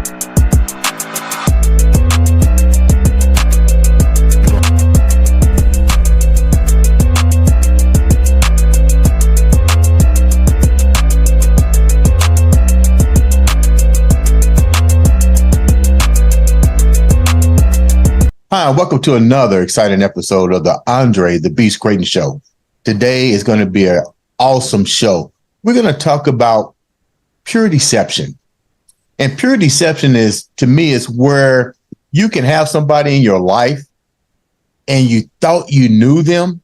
Hi, and welcome to another exciting episode of the Andre The Beast Crayton Show. Today is going to be an awesome show. We're going to talk about pure deception. And pure deception is, to me, is where you can have somebody in your life and you thought you knew them,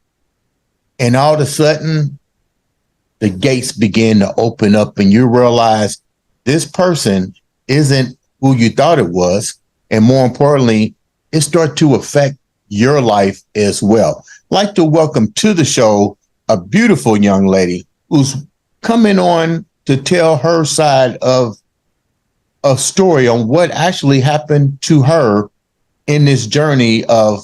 and all of a sudden the gates begin to open up and you realize this person isn't who you thought it was. And more importantly, it starts to affect your life as well. I'd like to welcome to the show a beautiful young lady who's coming on to tell her side of a story on what actually happened to her in this journey of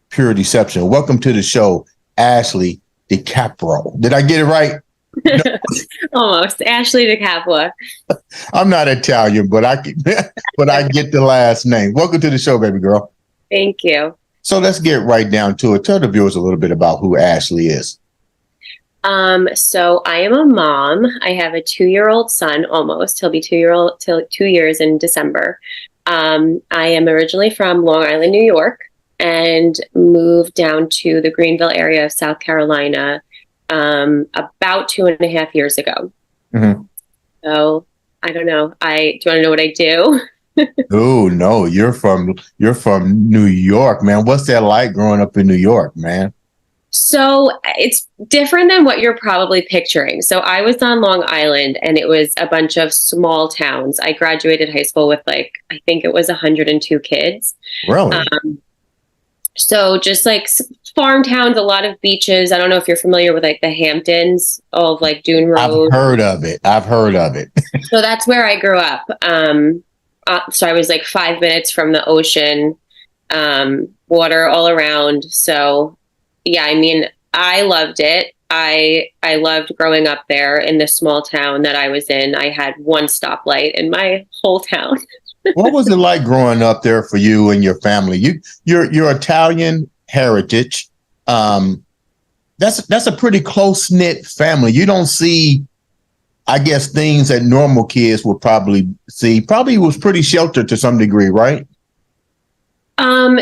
pure deception. Welcome to the show, Ashley DeCapua. Did I get it right? No. Almost. Ashley DeCapua. I'm not Italian, but I get the last name. Welcome to the show, baby girl. Thank you. So let's get right down to it. Tell the viewers a little bit about who Ashley is. So I am a mom. I have a 2-year-old son almost. He'll be 2 years in December. I am originally from Long Island, New York, and moved down to the Greenville area of South Carolina about 2.5 years ago. Mm-hmm. So I don't know. Do you want to know what I do? Oh no, you're from New York, man. What's that like growing up in New York, man? So it's different than what you're probably picturing. So I was on Long Island and it was a bunch of small towns. I graduated high school with I think it was 102 kids. Really? So just like farm towns, a lot of beaches. I don't know if you're familiar with the Hamptons, all of Dune Road. I've heard of it. So that's where I grew up. So I was 5 minutes from the ocean, water all around. So yeah, I mean, I loved it. I loved growing up there in the small town that I was in. I had one stoplight in my whole town. What was it like growing up there for you and your family? Your Italian heritage. That's a pretty close-knit family. You don't see, I guess, things that normal kids would probably see. Probably was pretty sheltered to some degree, right?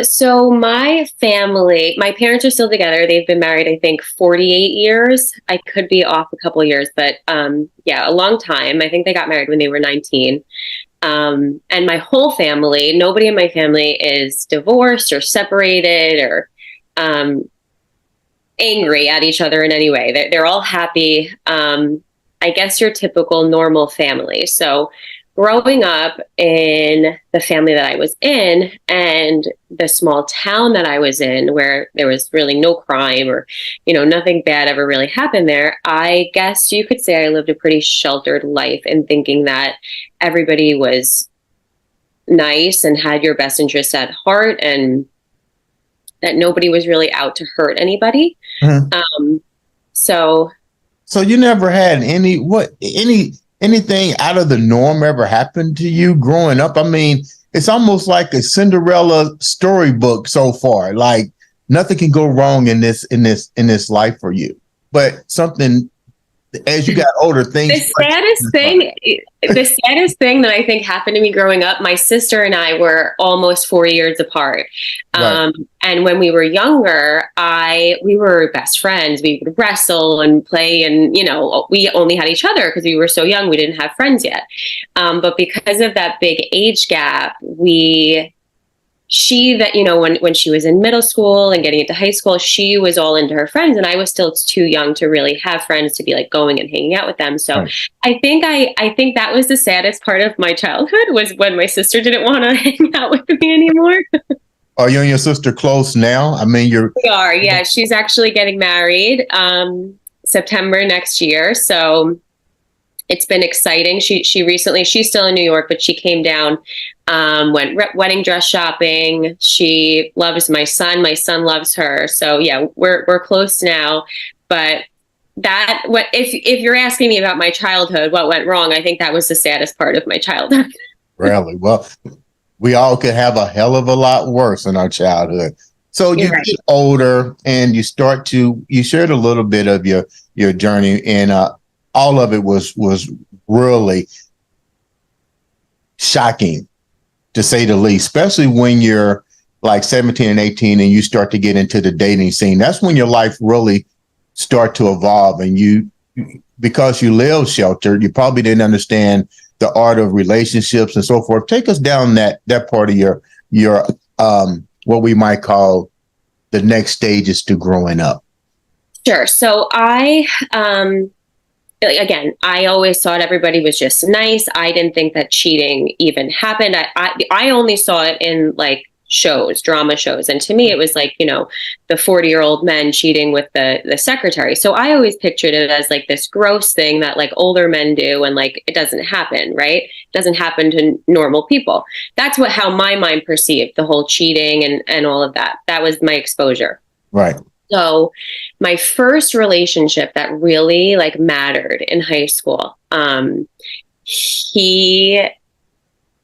So my family, my parents are still together. They've been married, I think, 48 years. I could be off a couple of years, but yeah, a long time. I think they got married when they were 19. And my whole family, nobody in my family is divorced or separated or angry at each other in any way. They're all happy. I guess your typical normal family. So growing up in the family that I was in and the small town that I was in where there was really no crime or, nothing bad ever really happened there, I guess you could say I lived a pretty sheltered life in thinking that everybody was nice and had your best interests at heart and that nobody was really out to hurt anybody. Mm-hmm. So you never had anything out of the norm ever happened to you growing up? I mean, it's almost like a Cinderella storybook so far. Like nothing can go wrong in this life for you. But something, as you got older, things. The saddest thing that I think happened to me growing up, my sister and I were almost 4 years apart. Right. And when we were younger, we were best friends. We would wrestle and play, and we only had each other because we were so young. We didn't have friends yet. But because of that big age gap, when she was in middle school and getting into high school, she was all into her friends, and I was still too young to really have friends to be going and hanging out with them. So right. I think that was the saddest part of my childhood, was when my sister didn't want to hang out with me anymore. Are you and your sister close now? I mean, we are. Yeah, she's actually getting married September next year. So it's been exciting. She's still in New York, but she came down, went wedding dress shopping. She loves my son. My son loves her. So yeah, we're close now. But if you're asking me about my childhood, what went wrong, I think that was the saddest part of my childhood. Really? Well, we all could have a hell of a lot worse in our childhood. So you You're right. get older and you shared a little bit of your journey, and all of it was really shocking, to say the least, especially when you're like 17 and 18 and you start to get into the dating scene. That's when your life really start to evolve, and because you live sheltered, you probably didn't understand the art of relationships and so forth. Take us down that part of your what we might call the next stages to growing up. Sure. So again, I always thought everybody was just nice. I didn't think that cheating even happened. I only saw it in like drama shows. And to me, it was like, the 40-year-old men cheating with the secretary. So I always pictured it as like this gross thing that like older men do. And like, it doesn't happen, right? It doesn't happen to normal people. That's how my mind perceived the whole cheating and all of that. That was my exposure. Right. So my first relationship that really like mattered in high school, he,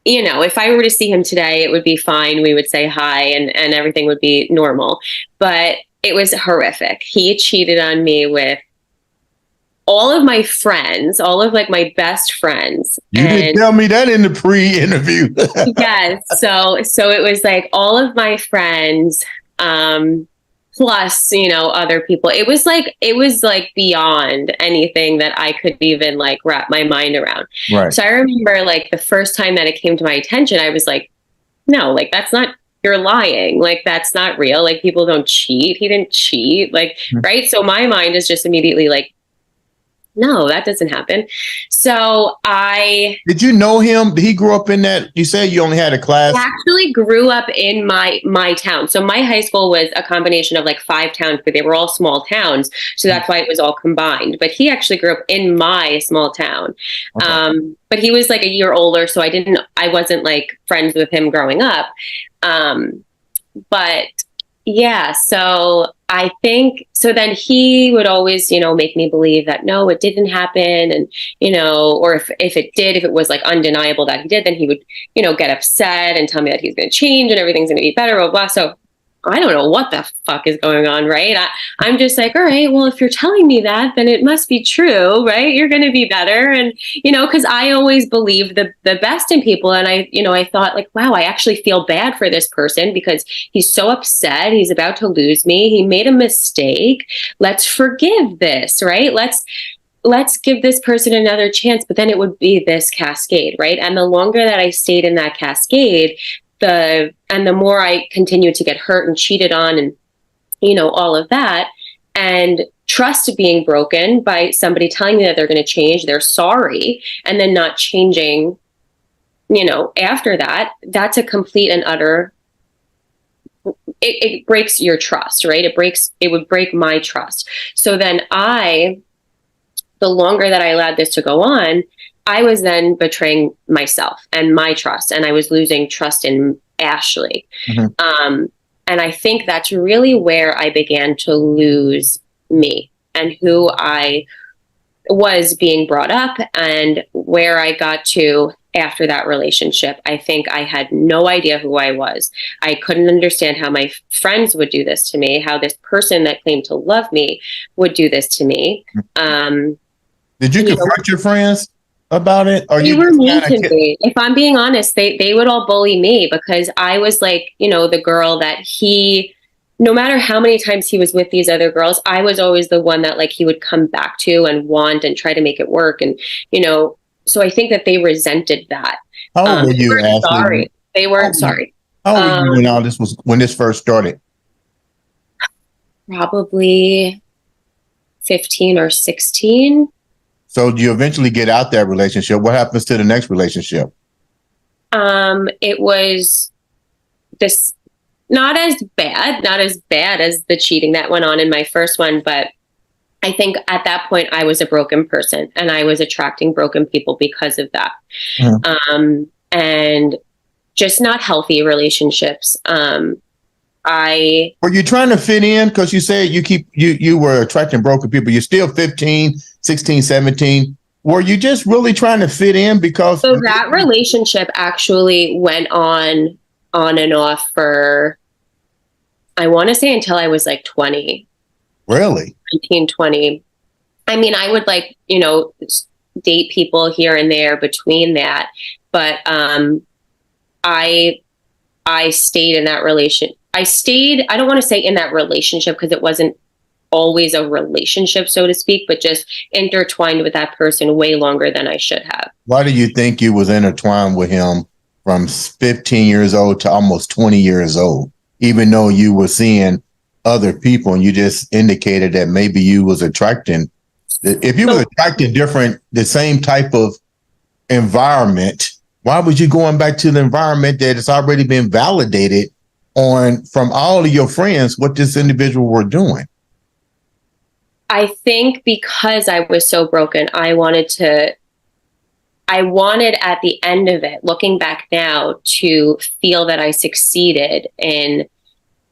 if I were to see him today, it would be fine. We would say hi and everything would be normal, but it was horrific. He cheated on me with all of my friends, all of like my best friends. You didn't tell me that in the pre-interview. Yes. So it was like all of my friends, plus, other people. It was like beyond anything that I could even like wrap my mind around. Right. So I remember like the first time that it came to my attention, I was like, no, like that's not, you're lying. Like that's not real. Like people don't cheat. He didn't cheat. Like, right. So my mind is just immediately like, no, that doesn't happen. So Did you know him? Did he grow up in that? You said you only had a class. I actually grew up in my town. So my high school was a combination of like 5 towns, but they were all small towns. So that's why it was all combined. But he actually grew up in my small town. Okay. But he was like a year older. So I wasn't like friends with him growing up. But yeah, so I think, so then he would always, make me believe that, no, it didn't happen. And, or if it did, if it was like undeniable that he did, then he would, get upset and tell me that he's going to change and everything's going to be better, blah, blah. So I don't know what the fuck is going on, right? I'm just like, all right, well, if you're telling me that, then it must be true, right? You're going to be better. And, because I always believed the best in people. And I thought like, wow, I actually feel bad for this person because he's so upset. He's about to lose me. He made a mistake. Let's forgive this, right? Let's give this person another chance. But then it would be this cascade, right? And the longer that I stayed in that cascade, the more I continued to get hurt and cheated on and, all of that, and trust being broken by somebody telling me that they're going to change, they're sorry, and then not changing, after that, that's a complete and utter, it breaks your trust, right? It would break my trust. So then the longer that I allowed this to go on, I was then betraying myself and my trust, and I was losing trust in Ashley. Mm-hmm. And I think that's really where I began to lose me and who I was being brought up and where I got to after that relationship. I think I had no idea who I was. I couldn't understand how my friends would do this to me, how this person that claimed to love me would do this to me. Did you confront your friends about it? Or they were mean to me. If I'm being honest, they would all bully me because I was like, the girl that no matter how many times he was with these other girls, I was always the one that like he would come back to and want and try to make it work. And, so I think that they resented that. How old were you, Ashley? Sorry. They weren't sorry. How old were you when this first started? Probably 15 or 16. So do you eventually get out that relationship? What happens to the next relationship? It was this not as bad as the cheating that went on in my first one, but I think at that point I was a broken person and I was attracting broken people because of that. Mm-hmm. And just not healthy relationships. Were you trying to fit in? Because you said you were attracting broken people. You're still 15, 16, 17. were you just really trying to fit in? Because So that relationship actually went on and off for, I want to say, until I was like 20. Really? 19, 20. I mean, I would like, date people here and there between that. But I stayed in that I don't want to say in that relationship because it wasn't always a relationship, so to speak, but just intertwined with that person way longer than I should have. Why do you think you was intertwined with him from 15 years old to almost 20 years old, even though you were seeing other people and you just indicated that maybe you was attracting, if you was attracting the same type of environment, why was you going back to the environment that has already been validated from all of your friends what this individual were doing? I think because I was so broken, I wanted at the end of it, looking back now, to feel that I succeeded in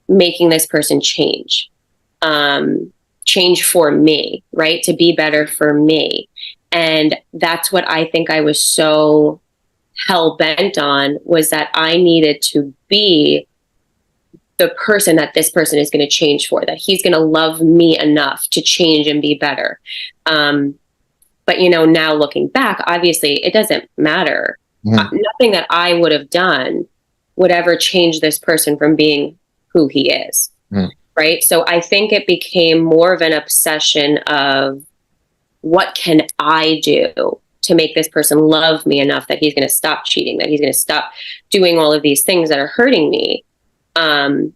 making this person change for me, right? To be better for me. And that's what I think I was so hell bent on, was that I needed to be the person that this person is going to change for, that he's going to love me enough to change and be better. But, now looking back, obviously it doesn't matter. Nothing that I would have done would ever change this person from being who he is. Right. So I think it became more of an obsession of, what can I do to make this person love me enough that he's going to stop cheating, that he's going to stop doing all of these things that are hurting me. And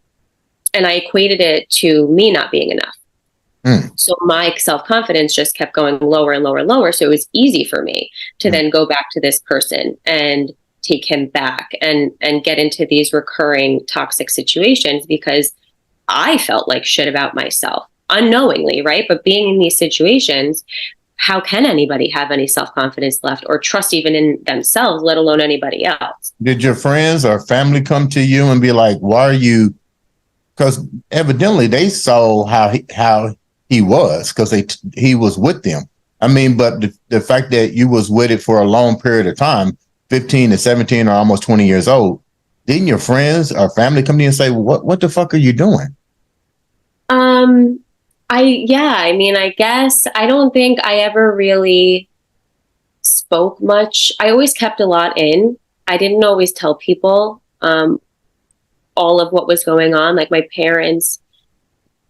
I equated it to me not being enough. So my self-confidence just kept going lower and lower and lower. So it was easy for me to then go back to this person and take him back and get into these recurring toxic situations, because I felt like shit about myself unknowingly, right? But being in these situations, how can anybody have any self-confidence left or trust even in themselves, let alone anybody else? Did your friends or family come to you and be like, why are you? Because evidently they saw how he was, because he was with them. I mean, but the fact that you was with it for a long period of time, 15 to 17 or almost 20 years old, didn't your friends or family come to you and say, what the fuck are you doing? I guess I don't think I ever really spoke much. I always kept a lot in. I didn't always tell people all of what was going on. Like my parents,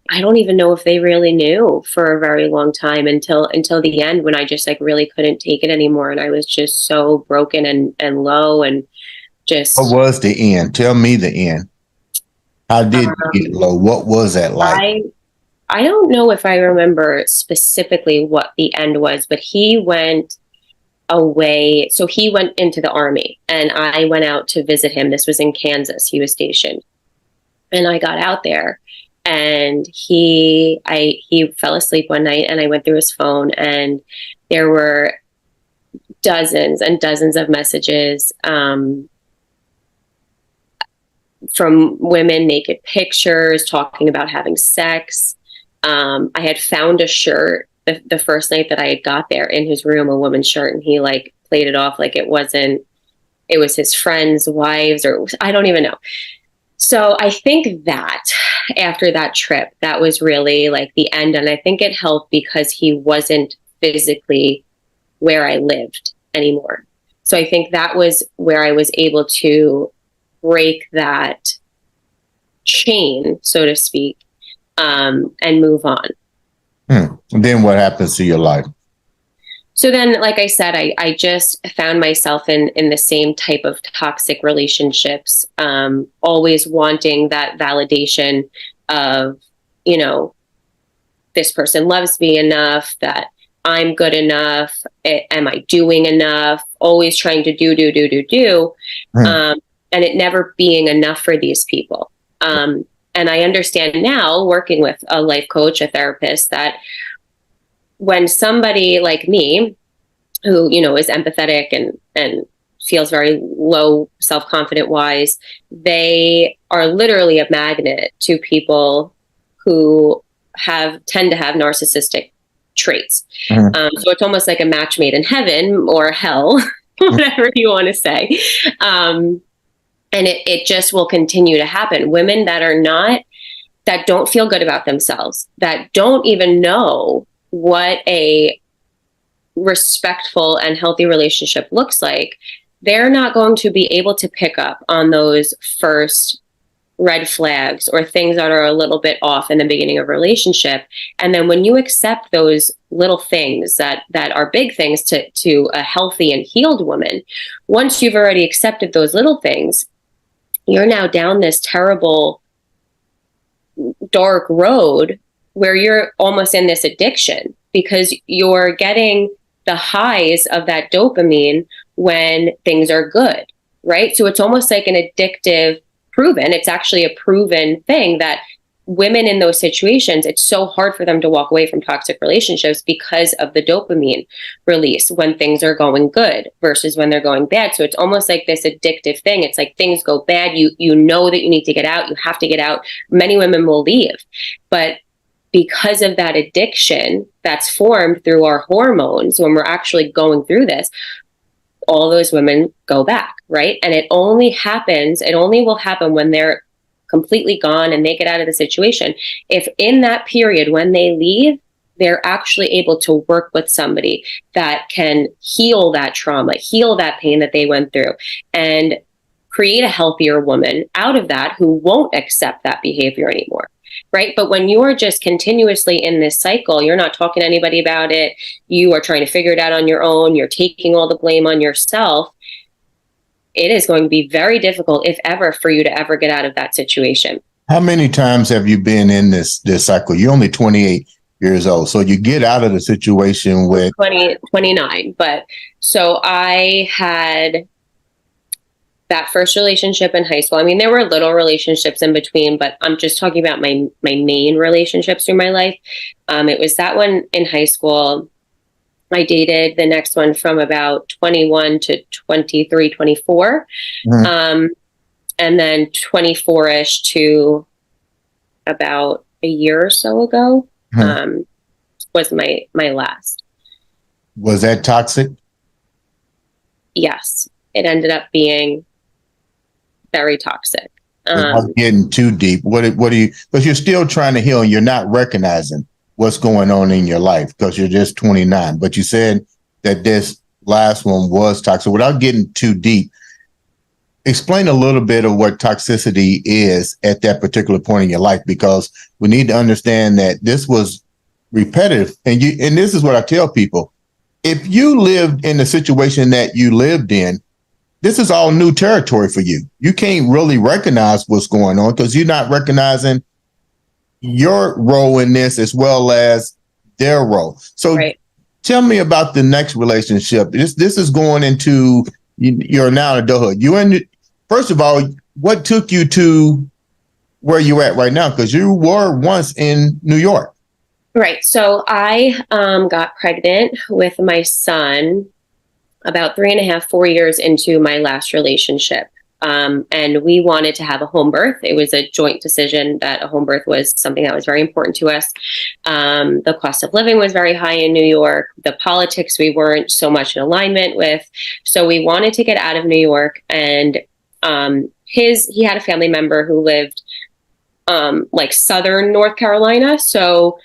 I don't even know if they really knew for a very long time until the end, when I just like really couldn't take it anymore. And I was just so broken and low and just. What was the end? Tell me the end. How did you get low? What was that like? I don't know if I remember specifically what the end was, but he went away. So he went into the army and I went out to visit him. This was in Kansas. He was stationed. And I got out there and he fell asleep one night and I went through his phone and there were dozens and dozens of messages from women, naked pictures, talking about having sex. I had found a shirt the first night that I had got there in his room, a woman's shirt, and he like played it off like it was his friends' wives, or I don't even know. So I think that after that trip, that was really like the end. And I think it helped because he wasn't physically where I lived anymore. So I think that was where I was able to break that chain, so to speak, and move on. And then what happens to your life? So then, like I said, I just found myself in the same type of toxic relationships, always wanting that validation of, this person loves me enough, that I'm good enough. Am I doing enough? Always trying to do. And it never being enough for these people. And I understand now, working with a life coach, a therapist, that when somebody like me, who, is empathetic and feels very low self-confident wise, they are literally a magnet to people who tend to have narcissistic traits. Mhm. So it's almost like a match made in heaven or hell, whatever you want to say. And it just will continue to happen. Women that don't feel good about themselves, that don't even know what a respectful and healthy relationship looks like, they're not going to be able to pick up on those first red flags or things that are a little bit off in the beginning of a relationship. And then when you accept those little things that are big things to a healthy and healed woman, once you've already accepted those little things, you're now down this terrible dark road where you're almost in this addiction because you're getting the highs of that dopamine when things are good, right? So it's almost like an addictive it's actually a proven thing that women in those situations, it's so hard for them to walk away from toxic relationships because of the dopamine release when things are going good versus when they're going bad. So it's almost like this addictive thing. It's like things go bad. You know that you need to get out. You have to get out. Many women will leave. But because of that addiction that's formed through our hormones when we're actually going through this, all those women go back, right? And it only will happen when they're completely gone and they get out of the situation. If in that period when they leave, they're actually able to work with somebody that can heal that trauma, heal that pain that they went through, and create a healthier woman out of that who won't accept that behavior anymore. Right. But when you're just continuously in this cycle, you're not talking to anybody about it. You are trying to figure it out on your own. You're taking all the blame on yourself. It is going to be very difficult, if ever, for you to ever get out of that situation. How many times have you been in this cycle? You're only 28 years old. So you get out of the situation with 29. But so I had that first relationship in high school. I mean, there were little relationships in between, but I'm just talking about my main relationships through my life. It was that one in high school. I dated the next one from about 21 to 23, 24. Mhm. And then 24-ish to about a year or so ago was my last. Was that toxic? Yes, it ended up being very toxic. Without getting too deep, what do you, because you're still trying to heal and you're not recognizing what's going on in your life because you're just 29. But you said that this last one was toxic. Without getting too deep, explain a little bit of what toxicity is at that particular point in your life, because we need to understand that this was repetitive. And this is what I tell people. If you lived in the situation that you lived in, this is all new territory for you. You can't really recognize what's going on because you're not recognizing your role in this as well as their role. So Tell me about the next relationship. This is going into your now adulthood. First of all, what took you to where you're at right now? Because you were once in New York. Right. So I got pregnant with my son about 3.5, 4 years into my last relationship. And we wanted to have a home birth. It was a joint decision that a home birth was something that was very important to us. The cost of living was very high in New York. The politics we weren't so much in alignment with. So we wanted to get out of New York. And he had a family member who lived like southern North Carolina. So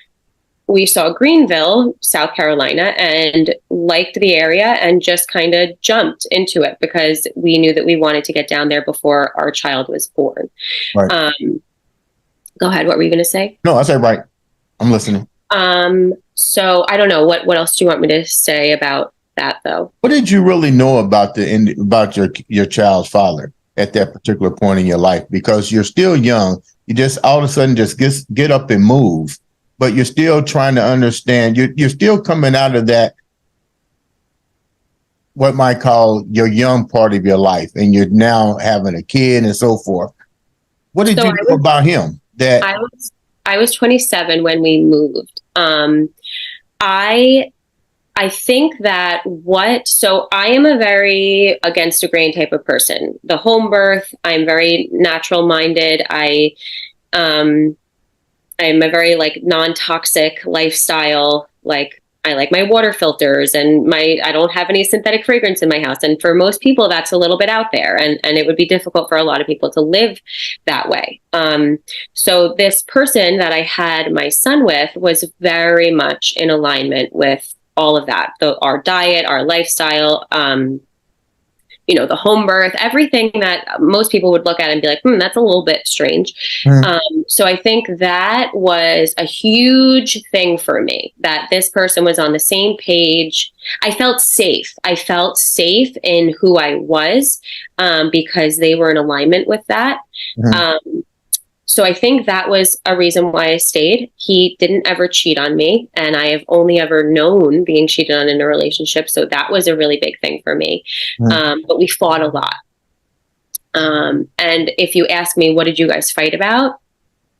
we saw Greenville, South Carolina, and liked the area and just kind of jumped into it because we knew that we wanted to get down there before our child was born. Right. Go ahead. What were you going to say? No, I said right. I'm listening. So I don't know. What else do you want me to say about that, though? What did you really know about your child's father at that particular point in your life? Because you're still young. You just all of a sudden just get up and move. But you're still trying to understand. You're still coming out of that, what might call your young part of your life, and you're now having a kid and so forth. What did you know about him? That I was 27 when we moved. I think that so I am a very against the grain type of person. The home birth, I'm very natural minded. I'm a very like non-toxic lifestyle like my water filters, and I don't have any synthetic fragrance in my house. And for most people, that's a little bit out there, and it would be difficult for a lot of people to live that way. So this person that I had my son with was very much in alignment with all of that. Our diet, our lifestyle, the home birth, everything that most people would look at and be like, that's a little bit strange. So I think that was a huge thing for me, that this person was on the same page. I felt safe. I felt safe in who I was, because they were in alignment with that. So I think that was a reason why I stayed. He didn't ever cheat on me, and I have only ever known being cheated on in a relationship. So that was a really big thing for me. But we fought a lot. And if you ask me, what did you guys fight about?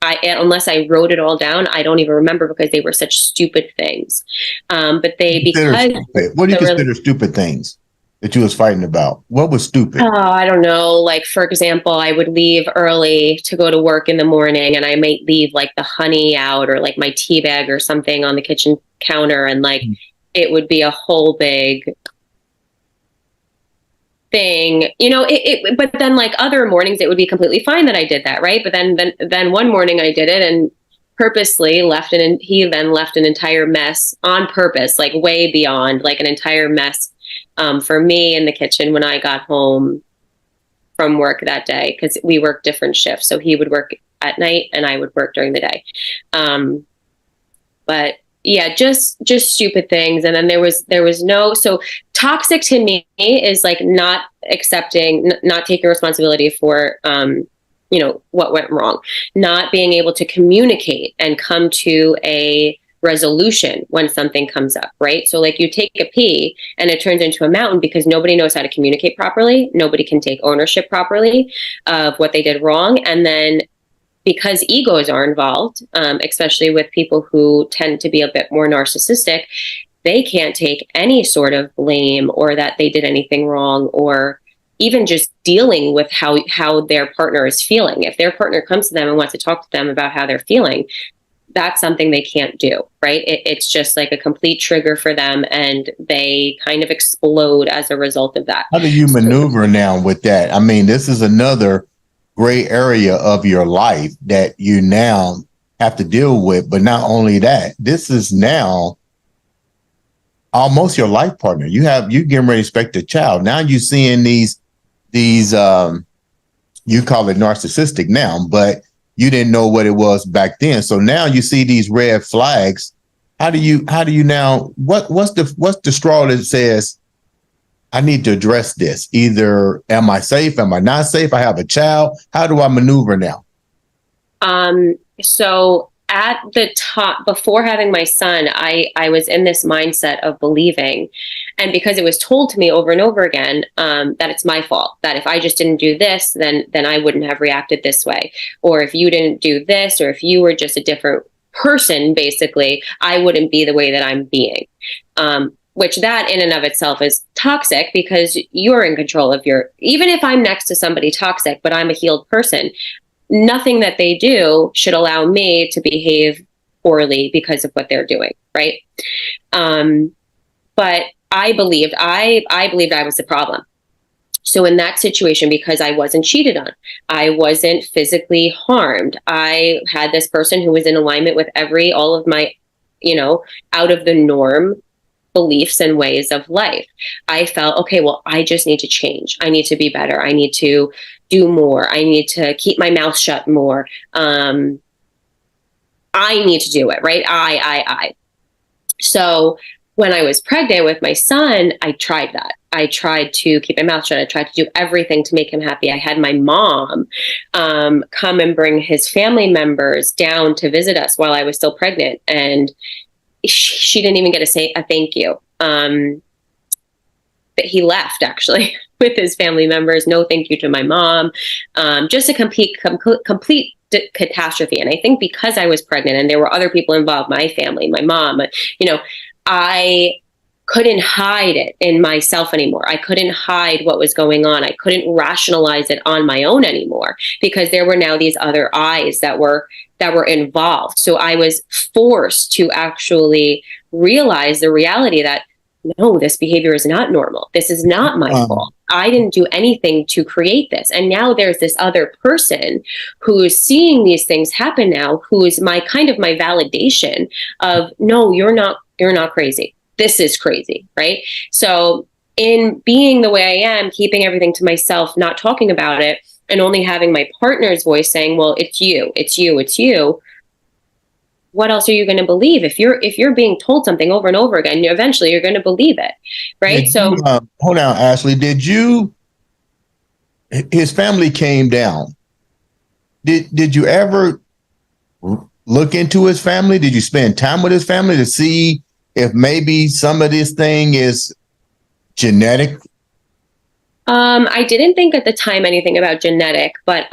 Unless I wrote it all down, I don't even remember, because they were such stupid things. What do you consider stupid things that you was fighting about? What was stupid? I don't know. Like, for example, I would leave early to go to work in the morning, and I might leave like the honey out, or like my tea bag or something on the kitchen counter. And like, it would be a whole big thing, but then like other mornings, it would be completely fine that I did that. Right. But then one morning I did it and purposely he then left an entire mess on purpose, like way beyond, like an entire mess for me in the kitchen when I got home from work that day, because we worked different shifts. So he would work at night and I would work during the day. But yeah, just stupid things. And then there was so toxic to me is like not accepting, not taking responsibility for, what went wrong, not being able to communicate and come to a resolution when something comes up, right? So like, you take a pea and it turns into a mountain because nobody knows how to communicate properly. Nobody can take ownership properly of what they did wrong. And then because egos are involved, especially with people who tend to be a bit more narcissistic, they can't take any sort of blame or that they did anything wrong, or even just dealing with how their partner is feeling. If their partner comes to them and wants to talk to them about how they're feeling, that's something they can't do, right? It's just like a complete trigger for them, and they kind of explode as a result of that. How do you maneuver now with that? I mean, this is another gray area of your life that you now have to deal with. But not only that, this is now almost your life partner. You getting ready to expect a child. Now you're seeing these you call it narcissistic now, but you didn't know what it was back then. So now you see these red flags. How do you now, what's the straw that says, I need to address this? Either am I safe? Am I not safe? I have a child. How do I maneuver now? So at the top, before having my son, I was in this mindset of believing, and because it was told to me over and over again, that it's my fault, that if I just didn't do this, then I wouldn't have reacted this way. Or if you didn't do this, or if you were just a different person, basically, I wouldn't be the way that I'm being. Which that in and of itself is toxic, because you're in control of even if I'm next to somebody toxic, but I'm a healed person, nothing that they do should allow me to behave poorly because of what they're doing. Right. But I believed I was the problem. So in that situation, because I wasn't cheated on, I wasn't physically harmed, I had this person who was in alignment with all of my, out of the norm beliefs and ways of life. I felt, okay, well, I just need to change. I need to be better. I need to do more. I need to keep my mouth shut more. I need to do it, right? I. So when I was pregnant with my son, I tried that. I tried to keep my mouth shut. I tried to do everything to make him happy. I had my mom come and bring his family members down to visit us while I was still pregnant. And she didn't even get to say a thank you. But he left, actually, with his family members. No thank you to my mom. Just a complete catastrophe. And I think because I was pregnant and there were other people involved, my family, my mom, I couldn't hide it in myself anymore. I couldn't hide what was going on. I couldn't rationalize it on my own anymore, because there were now these other eyes that were that were involved. So I was forced to actually realize the reality that no, this behavior is not normal. This is not my fault. I didn't do anything to create this. And now there's this other person who is seeing these things happen now, who is my validation of, no, you're not crazy. This is crazy, right? So in being the way I am, keeping everything to myself, not talking about it, and only having my partner's voice saying, well, it's you, it's you, it's you. What else are you going to believe? If you're being told something over and over again, eventually you're going to believe it, right? Hold on, Ashley. His family came down. Did you ever look into his family? Did you spend time with his family to see if maybe some of this thing is genetic? I didn't think at the time anything about genetic, but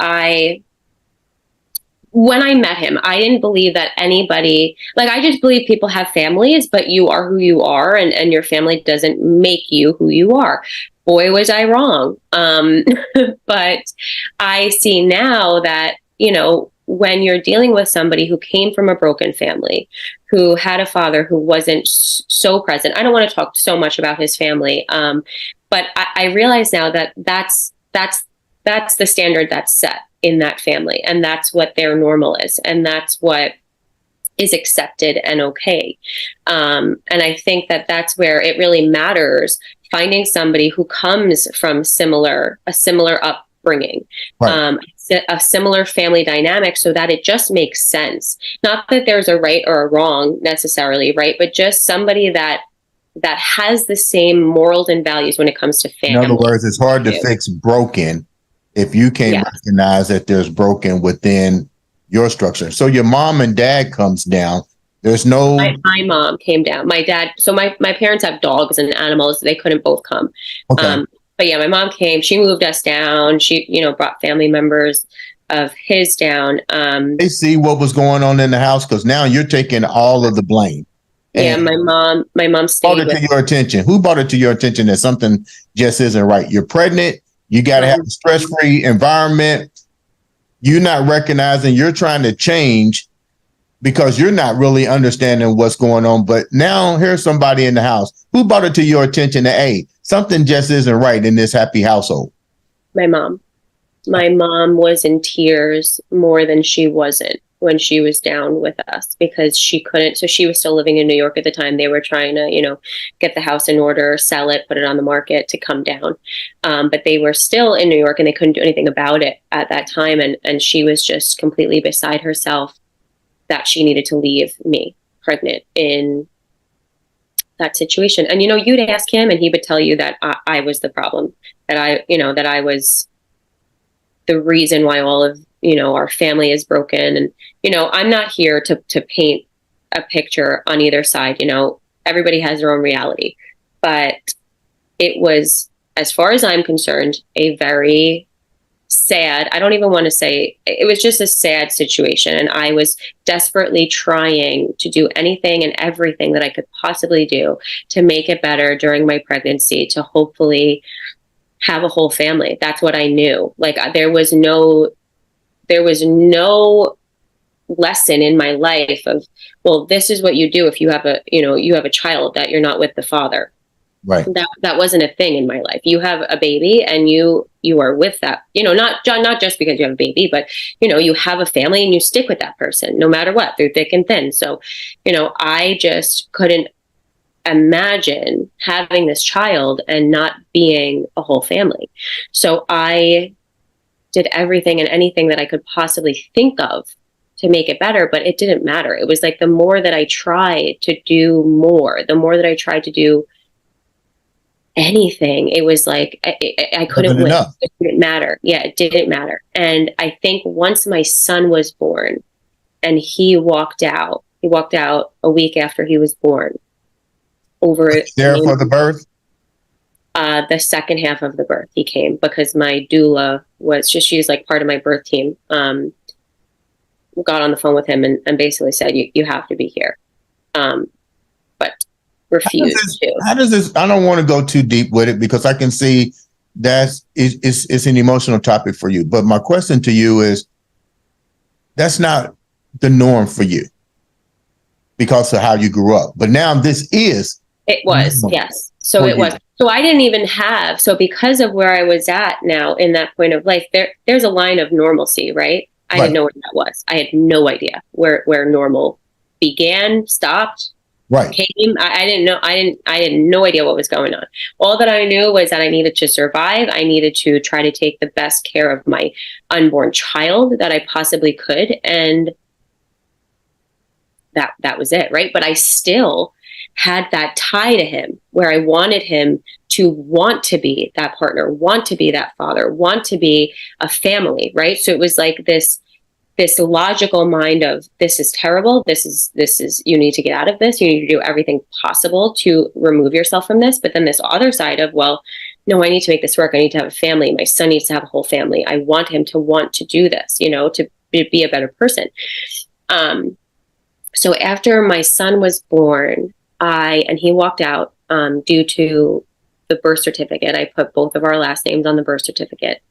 when I met him, I didn't believe that anybody, like, I just believe people have families, but you are who you are, and your family doesn't make you who you are. Boy, was I wrong. But I see now that, when you're dealing with somebody who came from a broken family, who had a father who wasn't so present, I don't want to talk so much about his family, but I realize now that that's the standard that's set in that family, and that's what their normal is, and that's what is accepted and okay. And I think that that's where it really matters, finding somebody who comes from a similar upbringing, right. A similar family dynamic, so that it just makes sense. Not that there's a right or a wrong necessarily, right? But just somebody that has the same morals and values when it comes to family. In other words, it's hard to fix broken if you can't recognize that there's broken within your structure. So your mom and dad comes down. There's no... My mom came down. My dad... So my parents have dogs and animals. They couldn't both come. Okay. But yeah, my mom came. She moved us down. She, brought family members of his down. They see what was going on in the house, because now you're taking all of the blame. Yeah, my mom stayed. Brought it to your attention. Who brought it to your attention that something just isn't right? You're pregnant. You got to have a stress-free environment. You're not recognizing you're trying to change because you're not really understanding what's going on. But now here's somebody in the house. Who brought it to your attention that, hey, something just isn't right in this happy household? My mom. My mom was in tears more than she wasn't when she was down with us, because she couldn't. So she was still living in New York at the time. They were trying to, get the house in order, sell it, put it on the market to come down. But they were still in New York and they couldn't do anything about it at that time. And she was just completely beside herself that she needed to leave me pregnant in that situation. And, you'd ask him and he would tell you that I was the problem, that I was the reason why all of, our family is broken. And, I'm not here to paint a picture on either side. Everybody has their own reality, but it was, as far as I'm concerned, a very sad, I don't even want to say, it was just a sad situation. And I was desperately trying to do anything and everything that I could possibly do to make it better during my pregnancy, to hopefully have a whole family. That's what I knew. Like, there was no lesson in my life of, well, this is what you do if you have a child that you're not with the father. Right. That wasn't a thing in my life. You have a baby and you are with that, not just because you have a baby, but, you have a family and you stick with that person no matter what, through thick and thin. So, I just couldn't imagine having this child and not being a whole family. So I did everything and anything that I could possibly think of to make it better, but it didn't matter. It was like the more that I tried to do more, the more that I tried to do anything, it was like I couldn't win. It didn't matter. Yeah, it didn't matter. And I think once my son was born and he walked out a week after he was born. There for the birth? The second half of the birth, he came, because my doula she's like part of my birth team. Got on the phone with him and basically said, you have to be here. But refused to. How does this, I don't want to go too deep with it, because I can see it's an emotional topic for you. But my question to you is, that's not the norm for you because of how you grew up. But now this is. It was, yes. So it was. So I didn't even have, so because of where I was at now in that point of life, there's a line of normalcy, right? I didn't know where that was. I had no idea where normal began, stopped, came. I didn't know. I had no idea what was going on. All that I knew was that I needed to survive. I needed to try to take the best care of my unborn child that I possibly could. And that was it, right? But I still had that tie to him where I wanted him to want to be that partner, want to be that father, want to be a family, right? So it was like this logical mind of, this is terrible. This is, you need to get out of this. You need to do everything possible to remove yourself from this. But then this other side of, well, no, I need to make this work. I need to have a family. My son needs to have a whole family. I want him to want to do this, to be a better person. So after my son was born, and he walked out due to the birth certificate. I put both of our last names on the birth certificate,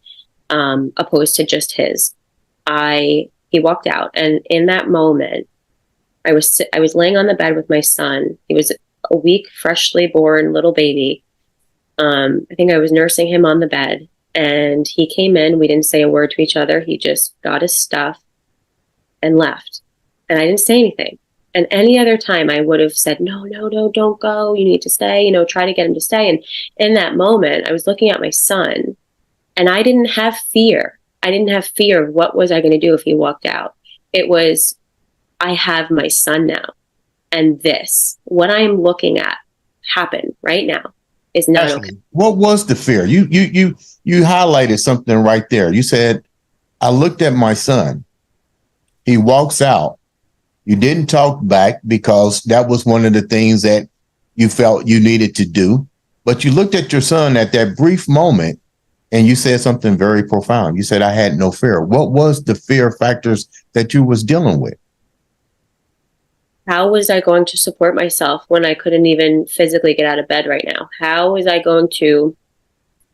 opposed to just his. He walked out, and in that moment, I was laying on the bed with my son. He was a week, freshly born little baby. I think I was nursing him on the bed, and he came in. We didn't say a word to each other. He just got his stuff and left, and I didn't say anything. And any other time I would have said, no, don't go. You need to stay, try to get him to stay. And in that moment, I was looking at my son, and I didn't have fear. I didn't have fear of what was I going to do if he walked out. It was, I have my son now. And what I'm looking at happen right now is not okay. What was the fear? You highlighted something right there. You said, I looked at my son. He walks out. You didn't talk back because that was one of the things that you felt you needed to do. But you looked at your son at that brief moment and you said something very profound. You said, I had no fear. What was the fear factors that you was dealing with? How was I going to support myself when I couldn't even physically get out of bed right now? How was I going to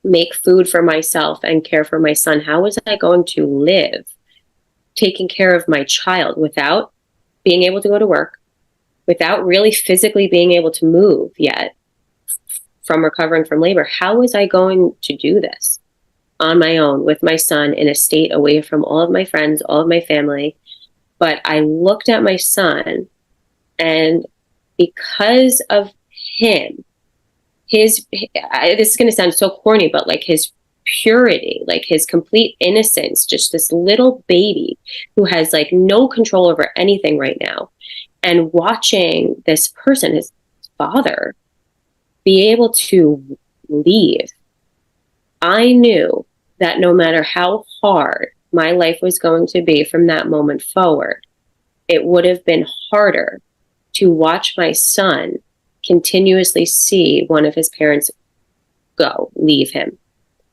make food for myself and care for my son? How was I going to live taking care of my child without being able to go to work, without really physically being able to move yet from recovering from labor? How was I going to do this on my own with my son in a state away from all of my friends, all of my family? But I looked at my son, and because of him, this is going to sound so corny, but like his purity, like his complete innocence, just this little baby who has like no control over anything right now, and watching this person, his father, be able to leave, I knew that no matter how hard my life was going to be from that moment forward, it would have been harder to watch my son continuously see one of his parents leave him,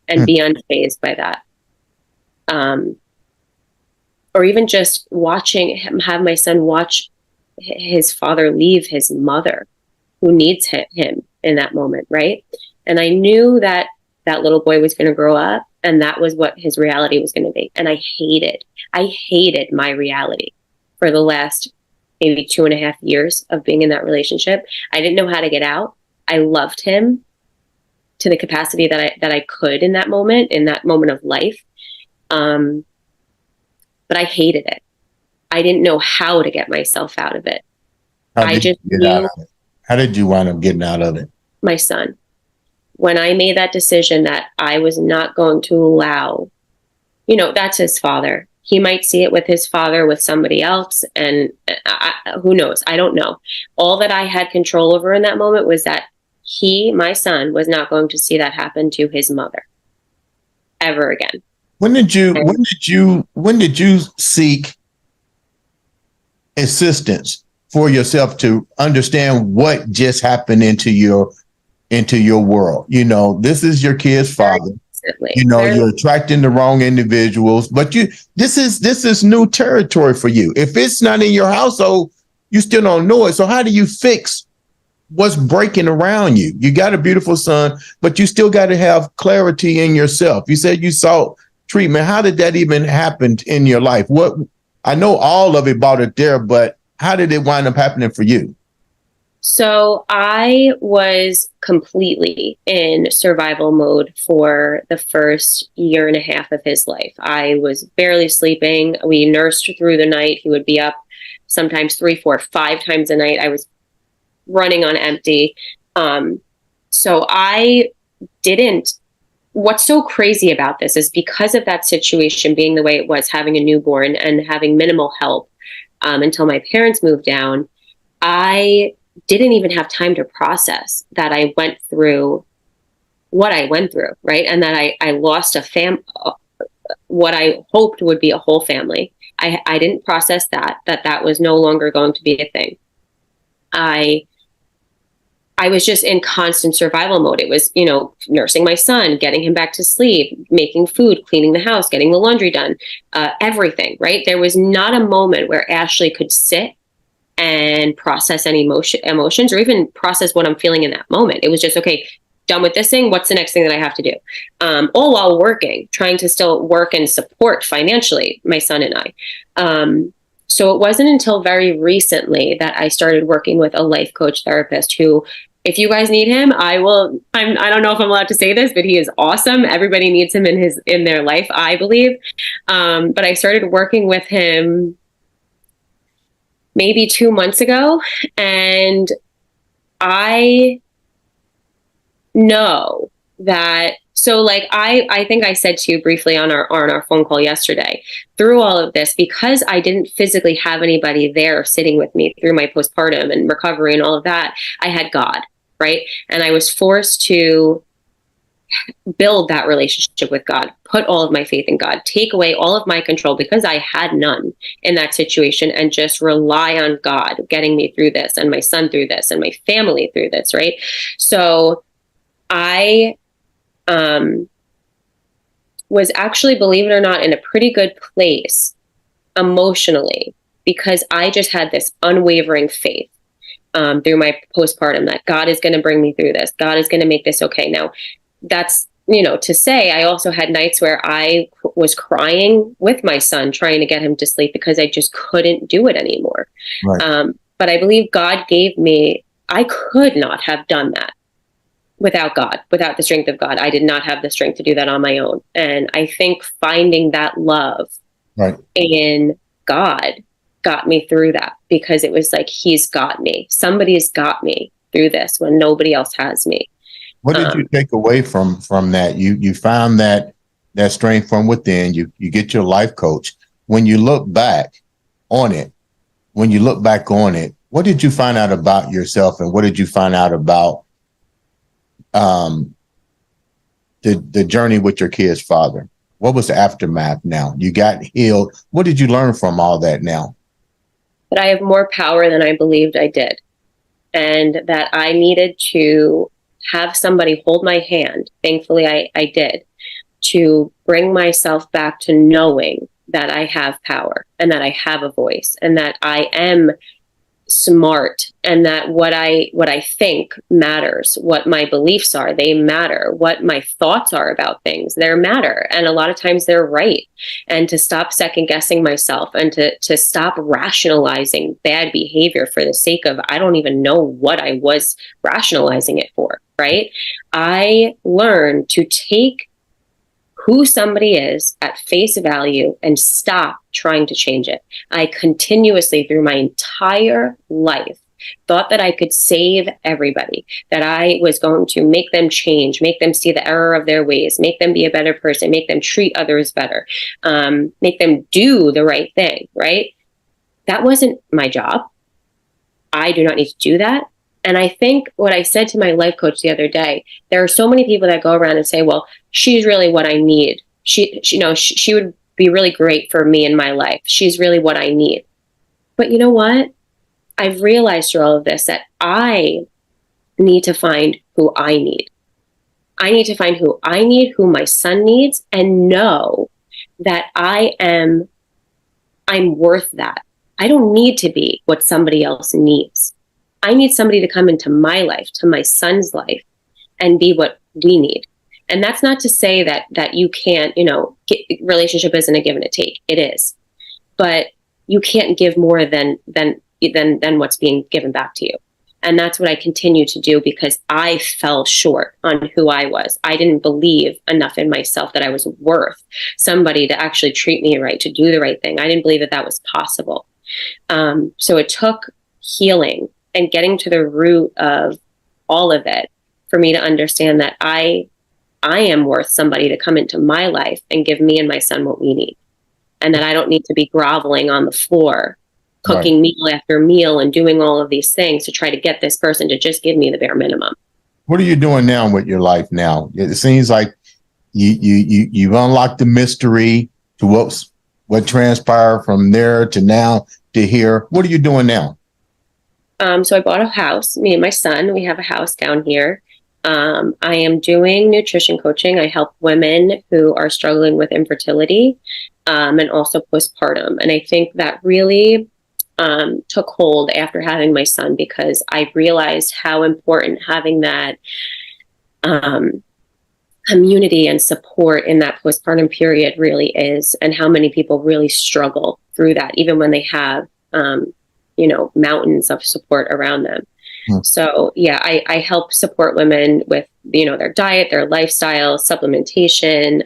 and be unfazed by that. Or even just watching him, have my son watch his father leave his mother, who needs him in that moment, right? And I knew that that little boy was going to grow up, and that was what his reality was going to be. And I hated my reality for the last maybe 2.5 years of being in that relationship. I didn't know how to get out. I loved him to the capacity that I could in that moment of life. But I hated it. I didn't know how to get myself out of it. How did you wind up getting out of it? My son. When I made that decision that I was not going to allow, that's his father. He might see it with his father, with somebody else, and who knows? I don't know. All that I had control over in that moment was that my son, was not going to see that happen to his mother ever again. When did you seek assistance for yourself to understand what just happened into your world? This is your kid's father. You're attracting the wrong individuals, but this is new territory for you. If it's not in your household, you still don't know it. So how do you fix what's breaking around you? You got a beautiful son, but you still got to have clarity in yourself. You said you sought treatment. How did that even happen in your life? I know all of it about it there, but how did it wind up happening for you? So I was completely in survival mode for the first year and a half of his life. I was barely sleeping. We nursed through the night. He would be up sometimes 3, 4, 5 times a night. I was running on empty. So I didn't. What's so crazy about this is because of that situation being the way it was, having a newborn and having minimal help until my parents moved down, I didn't even have time to process that I went through what I went through, right? And that I lost what I hoped would be a whole family. I didn't process that was no longer going to be a thing. I was just in constant survival mode. It was, nursing my son, getting him back to sleep, making food, cleaning the house, getting the laundry done, everything, right? There was not a moment where Ashley could sit and process any emotions or even process what I'm feeling in that moment. It was just, okay, done with this thing. What's the next thing that I have to do? All while working, trying to still work and support financially my son and I. So it wasn't until very recently that I started working with a life coach therapist who, if you guys need him, I don't know if I'm allowed to say this, but he is awesome. Everybody needs him in their life, I believe. But I started working with him maybe 2 months ago. And I know that, so like, I think I said to you briefly on our phone call yesterday, through all of this, because I didn't physically have anybody there sitting with me through my postpartum and recovery and all of that, I had God, right? And I was forced to build that relationship with God, put all of my faith in God, take away all of my control because I had none in that situation, and just rely on God getting me through this and my son through this and my family through this, right? So I was actually, believe it or not, in a pretty good place emotionally because I just had this unwavering faith through my postpartum that God is going to bring me through this. God is going to make this okay. Now, that's, to say, I also had nights where I was crying with my son, trying to get him to sleep because I just couldn't do it anymore. Right. But I believe God I could not have done that without God, without the strength of God. I did not have the strength to do that on my own. And I think finding that love in God got me through that, because it was like, he's got me. Somebody's got me through this when nobody else has me. What did you take away from that? You found that strength from within. You get your life coach. When you look back on it, what did you find out about yourself, and what did you find out about the journey with your kid's father? What was the aftermath now? You got healed. What did you learn from all that now? That I have more power than I believed I did, and that I needed to have somebody hold my hand. Thankfully, I did, to bring myself back to knowing that I have power and that I have a voice and that I am smart, and that what I think matters, what my beliefs are, they matter, what my thoughts are about things, they matter, and a lot of times they're right, and to stop second guessing myself, and to stop rationalizing bad behavior for the sake of, I don't even know what I was rationalizing it for, right? I learned to take who somebody is at face value and stop trying to change it. I continuously, through my entire life, thought that I could save everybody, that I was going to make them change, make them see the error of their ways, make them be a better person, make them treat others better, make them do the right thing, right? That wasn't my job. I do not need to do that. And I think what I said to my life coach the other day, there are so many people that go around and say, well, she's really what I need. She would be really great for me in my life. She's really what I need. But you know what? I've realized through all of this that I need to find who I need. I need to find who I need, who my son needs, and know that I'm worth that. I don't need to be what somebody else needs. I need somebody to come into my life, to my son's life, and be what we need. And that's not to say that you can't, relationship isn't a give and a take. It is. But you can't give more than what's being given back to you. And that's what I continue to do, because I fell short on who I was. I didn't believe enough in myself that I was worth somebody to actually treat me right, to do the right thing. I didn't believe that was possible. So it took healing and getting to the root of all of it for me to understand that I am worth somebody to come into my life and give me and my son what we need. And that I don't need to be groveling on the floor, cooking meal after meal and doing all of these things to try to get this person to just give me the bare minimum. What are you doing now with your life now? It seems like you've unlocked the mystery to what transpired from there to now to here. What are you doing now? So I bought a house, me and my son, we have a house down here. I am doing nutrition coaching. I help women who are struggling with infertility, and also postpartum. And I think that really took hold after having my son, because I realized how important having that community and support in that postpartum period really is, and how many people really struggle through that, even when they have, mountains of support around them. So yeah, I help support women with, their diet, their lifestyle, supplementation.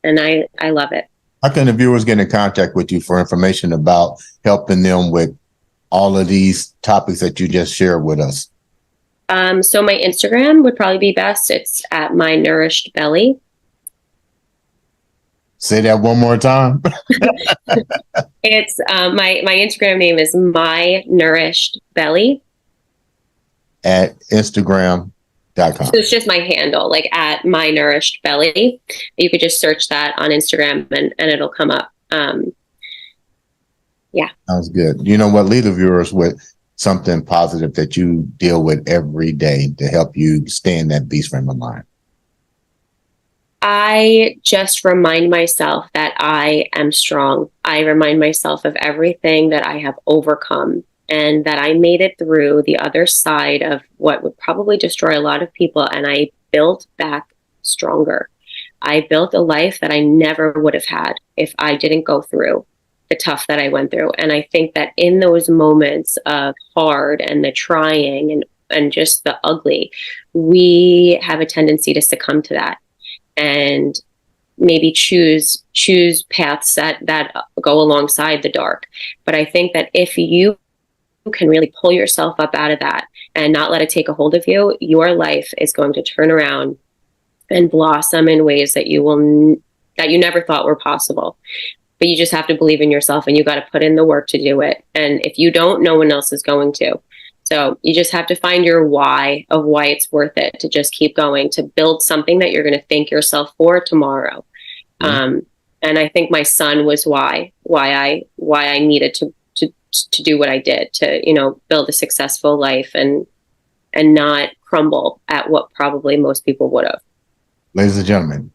And I love it. How can the viewers get in contact with you for information about helping them with all of these topics that you just shared with us? So my Instagram would probably be best. It's at My Nourished Belly. Say that one more time. It's my Instagram name is My Nourished Belly. At Instagram.com. So it's just my handle, like at My Nourished Belly. You could just search that on Instagram and it'll come up. Yeah. Sounds good. You know what? Leave the viewers with something positive that you deal with every day to help you stay in that beast frame of mind. I just remind myself that I am strong. I remind myself of everything that I have overcome, and that I made it through the other side of what would probably destroy a lot of people. And I built back stronger. I built a life that I never would have had if I didn't go through the tough that I went through. And I think that in those moments of hard and the trying and just the ugly, we have a tendency to succumb to that and maybe choose paths that go alongside the dark. But I think that if you can really pull yourself up out of that and not let it take a hold of you, your life is going to turn around and blossom in ways that you never thought were possible. But you just have to believe in yourself, and you got to put in the work to do it. And if you don't, no one else is going to. So you just have to find your why of why it's worth it to just keep going, to build something that you're going to thank yourself for tomorrow. And I think my son was why I needed to do what I did, to, build a successful life and not crumble at what probably most people would have. Ladies and gentlemen,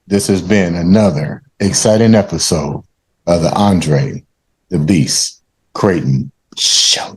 this has been another exciting episode of the Andre the Beast Crayton show.